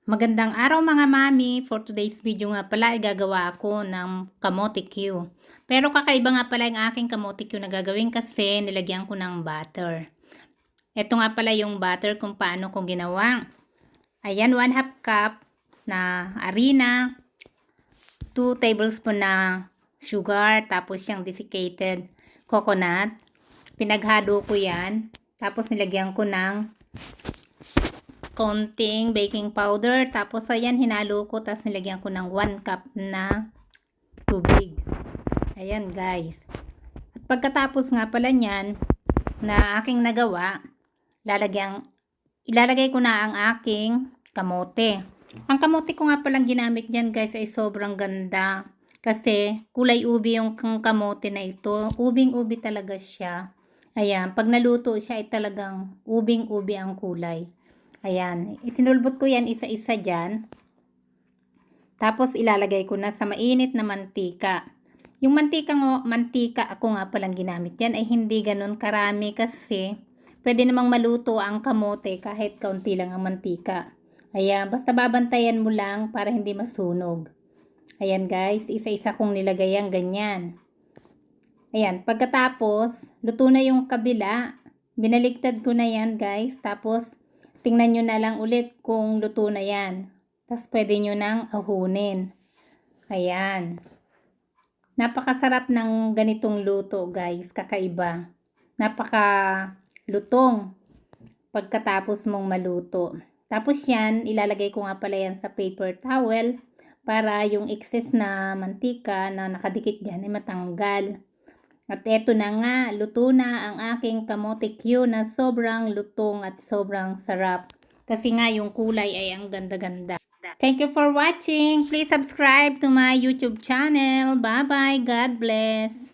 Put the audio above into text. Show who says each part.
Speaker 1: Magandang araw mga mami. For today's video nga pala ay gagawa ako ng kamote Q. Pero kakaiba nga pala yung aking kamote Q na gagawin kasi nilagyan ko ng butter. Ito nga pala yung butter kung paano ko ginawa. Ayan, 1/2 cup na harina, 2 tablespoon na sugar, tapos yung desiccated coconut. Pinaghalo ko yan. Tapos nilagyan ko ng konting baking powder. Tapos ayan, hinalo ko. Tapos nilagyan ko ng 1 cup na tubig. Ayan guys. At pagkatapos nga pala nyan na aking nagawa, ilalagay ko na ang aking kamote. Ang kamote ko nga palang ginamit dyan guys ay sobrang ganda. Kasi kulay ubi yung kamote na ito. Ubing-ubi talaga siya. Ayan, pag naluto siya ay talagang ubing-ubi ang kulay. Ayan, isinulbot ko yan isa-isa dyan. Tapos ilalagay ko na sa mainit na mantika. Yung mantika ako nga palang ginamit yan ay hindi ganun karami kasi pwede namang maluto ang kamote kahit kaunti lang ang mantika. Ayan, basta babantayan mo lang para hindi masunog. Ayan guys, isa-isa kong nilagay yan ganyan. Ayan, pagkatapos, luto na yung kabila. Binaligtad ko na yan guys. Tapos, tingnan nyo na lang ulit kung luto na yan. Tapos, pwede nyo nang ahunin. Ayan. Napakasarap ng ganitong luto guys. Kakaiba. Napakalutong pagkatapos mong maluto. Tapos yan, ilalagay ko nga pala yan sa paper towel para yung excess na mantika na nakadikit dyan ay matanggal. At eto na nga, luto na ang aking kamote Q na sobrang lutong at sobrang sarap. Kasi nga yung kulay ay ang ganda-ganda. Thank you for watching. Please subscribe to my YouTube channel. Bye-bye. God bless.